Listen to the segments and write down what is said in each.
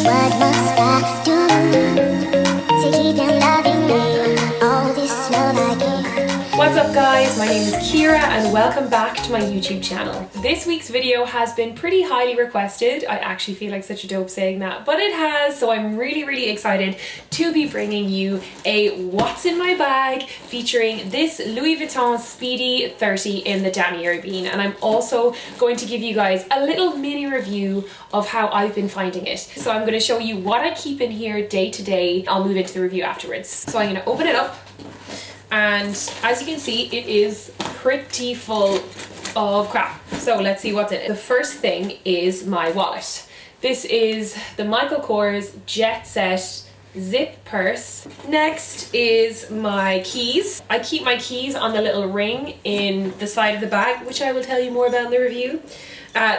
what must I do to keep you loving me? All this love I give. What's up guys, my name is Ciara and welcome back to my YouTube channel. This week's video has been pretty highly requested. I actually feel like such a dope saying that, but it has, so I'm really excited to be bringing you a what's in my bag featuring this Louis Vuitton Speedy 30 in the Damier Ebene, and I'm also going to give you guys a little mini review of how I've been finding it. So I'm going to show you what I keep in here day to day. I'll move into the review afterwards. So I'm going to open it up. And as you can see, it is pretty full of crap. So let's see what's in it. The first thing is my wallet. This is the Michael Kors Jet Set zip purse. Next is my keys. I keep my keys on the little ring in the side of the bag, which I will tell you more about in the review.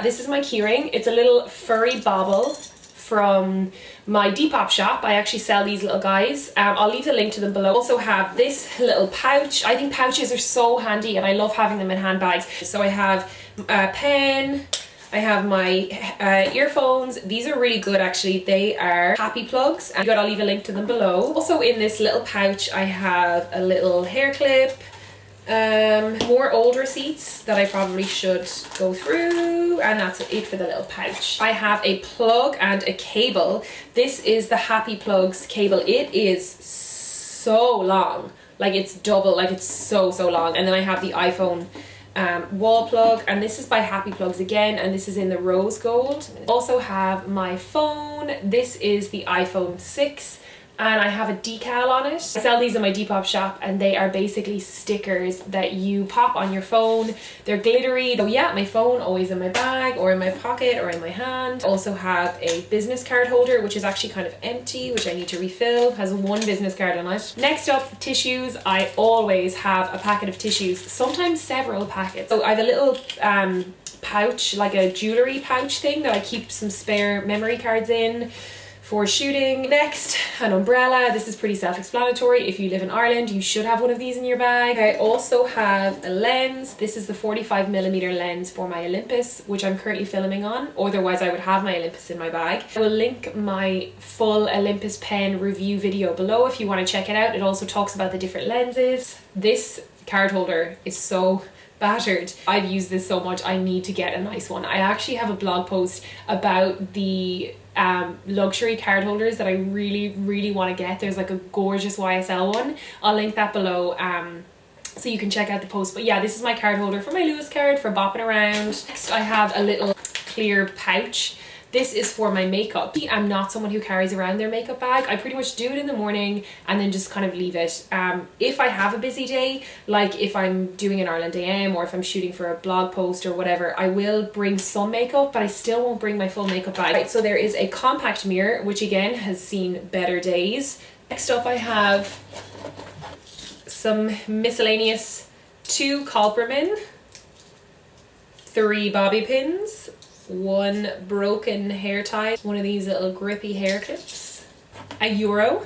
This is my key ring. It's a little furry bauble from my Depop shop. I actually sell these little guys. I'll leave the link to them below. Also have this little pouch. I think pouches are so handy and I love having them in handbags. So I have a pen, I have my earphones. These are really good actually. They are happy plugs and I'll leave a link to them below. Also in this little pouch I have a little hair clip, more old receipts that I probably should go through, and that's it for the little pouch. I have a plug and a cable. This is the Happy Plugs cable. It is so long, like it's double, like it's so long. And then I have the iPhone wall plug, and this is by Happy Plugs again, and this is in the rose gold. Also have my phone. This is the iPhone 6. And I have a decal on it. I sell these in my Depop shop and they are basically stickers that you pop on your phone. They're glittery. So yeah, my phone always in my bag or in my pocket or in my hand. Also have a business card holder, which is actually kind of empty, which I need to refill. Has one business card on it. Next up, tissues. I always have a packet of tissues, sometimes several packets. So I have a little pouch, like a jewelry pouch thing that I keep some spare memory cards in for shooting. Next, an umbrella. This is pretty self-explanatory. If you live in Ireland, you should have one of these in your bag. I also have a lens. This is the 45mm lens for my Olympus, which I'm currently filming on. Otherwise, I would have my Olympus in my bag. I will link my full Olympus pen review video below if you want to check it out. It also talks about the different lenses. This card holder is so battered. I've used this so much. I need to get a nice one. I actually have a blog post about the luxury card holders that I really want to get. There's like a gorgeous YSL one. I'll link that below so you can check out the post. But yeah, this is my card holder for my Lewis card for bopping around. Next I have a little clear pouch. This is for my makeup. I'm not someone who carries around their makeup bag. I pretty much do it in the morning and then just kind of leave it. If I have a busy day, like if I'm doing an Ireland AM or if I'm shooting for a blog post or whatever, I will bring some makeup, but I still won't bring my full makeup bag. Right, so there is a compact mirror, which again has seen better days. Next up I have some miscellaneous 2 Culperman, 3 bobby pins, 1 broken hair tie, one of these little grippy hair clips, €1.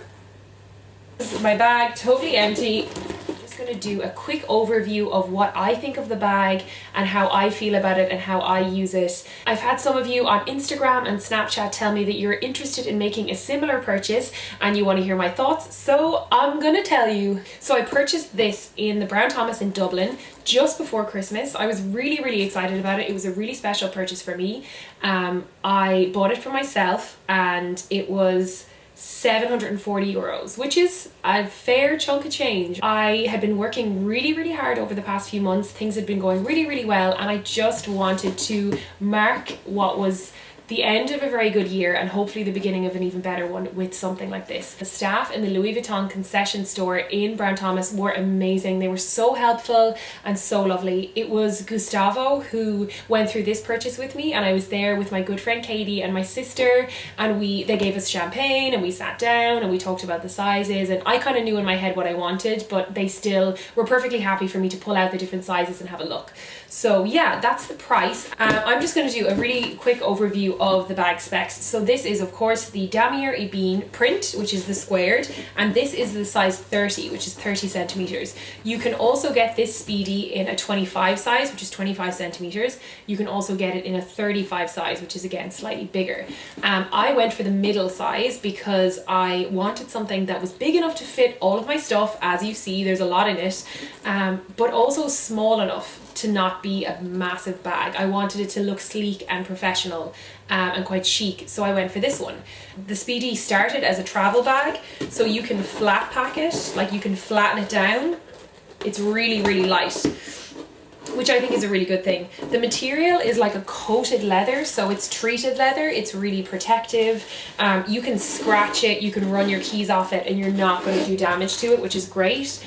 This is my bag, totally empty. I'm just gonna do a quick overview of what I think of the bag and how I feel about it and how I use it. I've had some of you on Instagram and Snapchat tell me that you're interested in making a similar purchase and you want to hear my thoughts, so I'm gonna tell you. So I purchased this in the Brown Thomas in Dublin just before Christmas. I was really excited about it. It was a really special purchase for me. I bought it for myself and it was €740, which is a fair chunk of change. I had been working really hard over the past few months. Things had been going really well, and I just wanted to mark what was the end of a very good year and hopefully the beginning of an even better one with something like this. The staff in the Louis Vuitton concession store in Brown Thomas were amazing. They were so helpful and so lovely. It was Gustavo who went through this purchase with me, and I was there with my good friend Katie and my sister, and they gave us champagne and we sat down and we talked about the sizes, and I kind of knew in my head what I wanted, but they still were perfectly happy for me to pull out the different sizes and have a look. So yeah, that's the price. I'm just going to do a really quick overview overview of the bag specs. So this is of course the Damier Ebene print, which is the squared, and this is the size 30, which is 30 centimeters. You can also get this Speedy in a 25 size, which is 25 centimeters. You can also get it in a 35 size, which is again slightly bigger. I went for the middle size because I wanted something that was big enough to fit all of my stuff. As you see, there's a lot in it, but also small enough to not be a massive bag. I wanted it to look sleek and professional and quite chic, so I went for this one. The Speedy started as a travel bag, so you can flat pack it, like you can flatten it down. It's really, really light, which I think is a really good thing. The material is like a coated leather, so it's treated leather. It's really protective. You can scratch it, you can run your keys off it, and you're not going to do damage to it, which is great.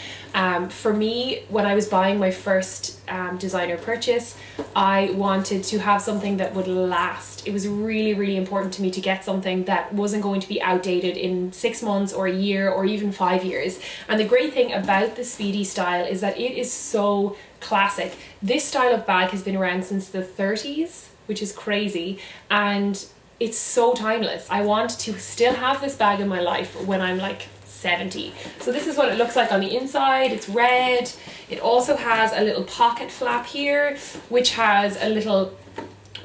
For me, when I was buying my first designer purchase, I wanted to have something that would last. It was really, really important to me to get something that wasn't going to be outdated in 6 months or a year or even 5 years. And the great thing about the Speedy style is that it is so classic. This style of bag has been around since the 30s, which is crazy, and it's so timeless. I want to still have this bag in my life when I'm like 70. So this is what it looks like on the inside. It's red. It also has a little pocket flap here, which has a little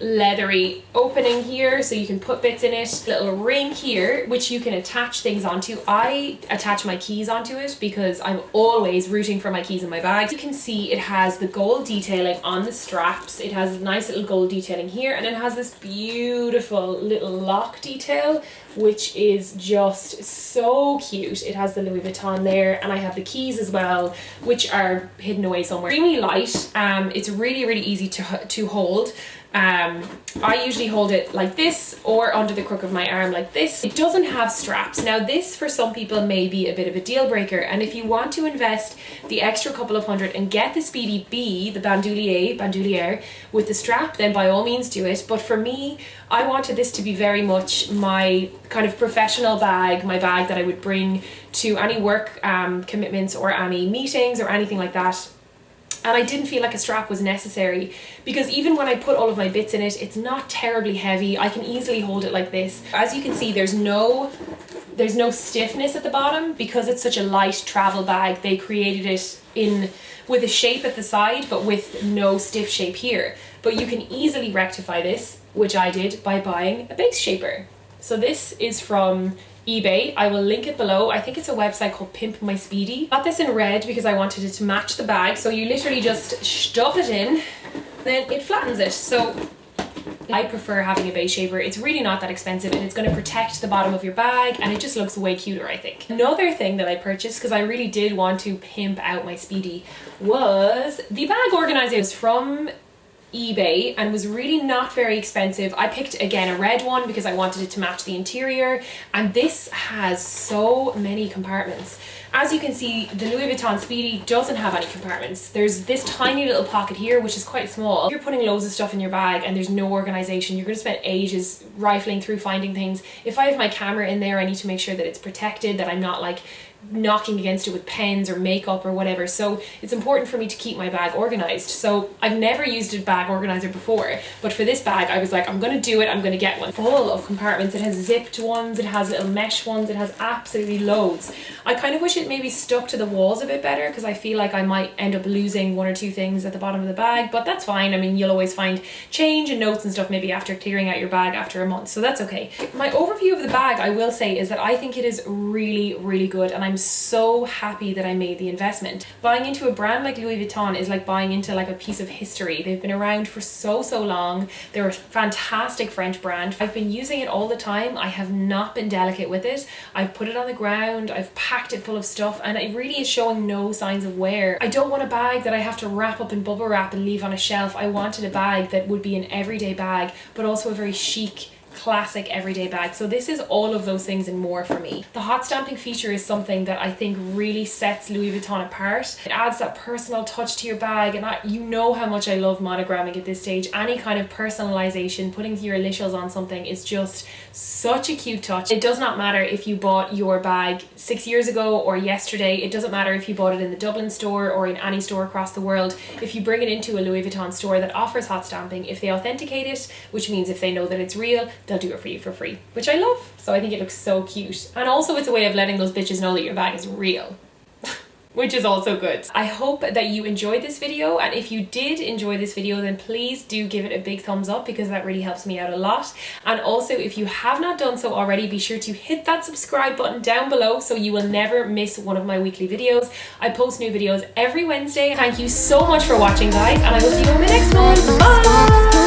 leathery opening here so you can put bits in it. Little ring here which you can attach things onto. I attach my keys onto it because I'm always rooting for my keys in my bag. You can see it has the gold detailing on the straps. It has a nice little gold detailing here, and it has this beautiful little lock detail which is just so cute. It has the Louis Vuitton there, and I have the keys as well, which are hidden away somewhere. Extremely light. It's really, really easy to hold. I usually hold it like this or under the crook of my arm like this. It doesn't have straps. Now this for some people may be a bit of a deal breaker, and if you want to invest the extra couple of hundred and get the Speedy B, the bandoulière with the strap, then by all means do it. But for me, I wanted this to be very much my kind of professional bag, my bag that I would bring to any work commitments or any meetings or anything like that. And I didn't feel like a strap was necessary because even when I put all of my bits in it, it's not terribly heavy. I can easily hold it like this. As you can see, there's no stiffness at the bottom because it's such a light travel bag. They created it with a shape at the side but with no stiff shape here. But you can easily rectify this, which I did by buying a base shaper. So this is from eBay. I will link it below. I think it's a website called Pimp My Speedy. Got this in red because I wanted it to match the bag. So you literally just stuff it in, then it flattens it. So I prefer having a base shaper. It's really not that expensive, and it's going to protect the bottom of your bag, and it just looks way cuter, I think. Another thing that I purchased because I really did want to pimp out my Speedy was the bag organizer. It was from eBay and was really not very expensive. I picked again a red one because I wanted it to match the interior, and this has so many compartments. As you can see, the Louis Vuitton Speedy doesn't have any compartments. There's this tiny little pocket here which is quite small. If you're putting loads of stuff in your bag and there's no organization, you're going to spend ages rifling through finding things. If I have my camera in there, I need to make sure that it's protected, that I'm not like knocking against it with pens or makeup or whatever. So it's important for me to keep my bag organized. So I've never used a bag organizer before, but for this bag I was like, I'm going to do it. I'm going to get one. Full of compartments. It has zipped ones, it has little mesh ones, it has absolutely loads. I kind of wish it maybe stuck to the walls a bit better because I feel like I might end up losing one or two things at the bottom of the bag, but that's fine. I mean, you'll always find change and notes and stuff maybe after clearing out your bag after a month, so that's okay. My overview of the bag, I will say, is that I think it is really, really good, and I'm so happy that I made the investment. Buying into a brand like Louis Vuitton is like buying into like a piece of history. They've been around for so long. They're a fantastic French brand. I've been using it all the time. I have not been delicate with it. I've put it on the ground, I've packed it full of stuff, and it really is showing no signs of wear. I don't want a bag that I have to wrap up in bubble wrap and leave on a shelf. I wanted a bag that would be an everyday bag, but also a very chic, classic everyday bag. So this is all of those things and more for me. The hot stamping feature is something that I think really sets Louis Vuitton apart. It adds that personal touch to your bag, and you know how much I love monogramming at this stage. Any kind of personalization, putting your initials on something is just such a cute touch. It does not matter if you bought your bag 6 years ago or yesterday. It doesn't matter if you bought it in the Dublin store or in any store across the world. If you bring it into a Louis Vuitton store that offers hot stamping, if they authenticate it, which means if they know that it's real, they'll do it for you for free, which I love. So I think it looks so cute. And also it's a way of letting those bitches know that your bag is real. Which is also good. I hope that you enjoyed this video, and if you did enjoy this video, then please do give it a big thumbs up, because that really helps me out a lot. And also, if you have not done so already, be sure to hit that subscribe button down below so you will never miss one of my weekly videos. I post new videos every Wednesday. Thank you so much for watching, guys, and I will see you in my next one. Bye!